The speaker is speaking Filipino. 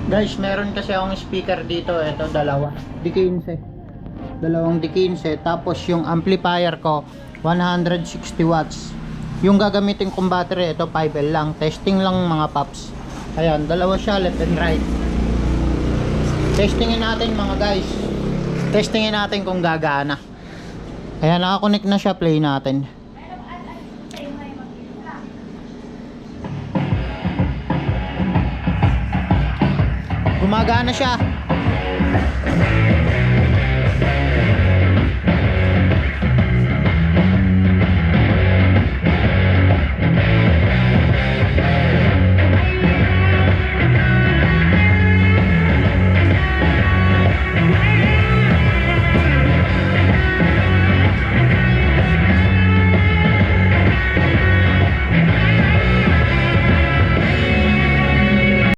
Guys, meron kasi akong speaker dito. Ito, dalawa. D15. Dalawang D15. Tapos yung amplifier ko, 160 watts. Yung gagamitin kong battery, ito 5L lang. Testing lang mga paps. Ayan, dalawa siya, left and right. Testingin natin mga guys. Testingin natin kung gagana. Ayan, nakakonect na siya. Play natin. Gumagana siya.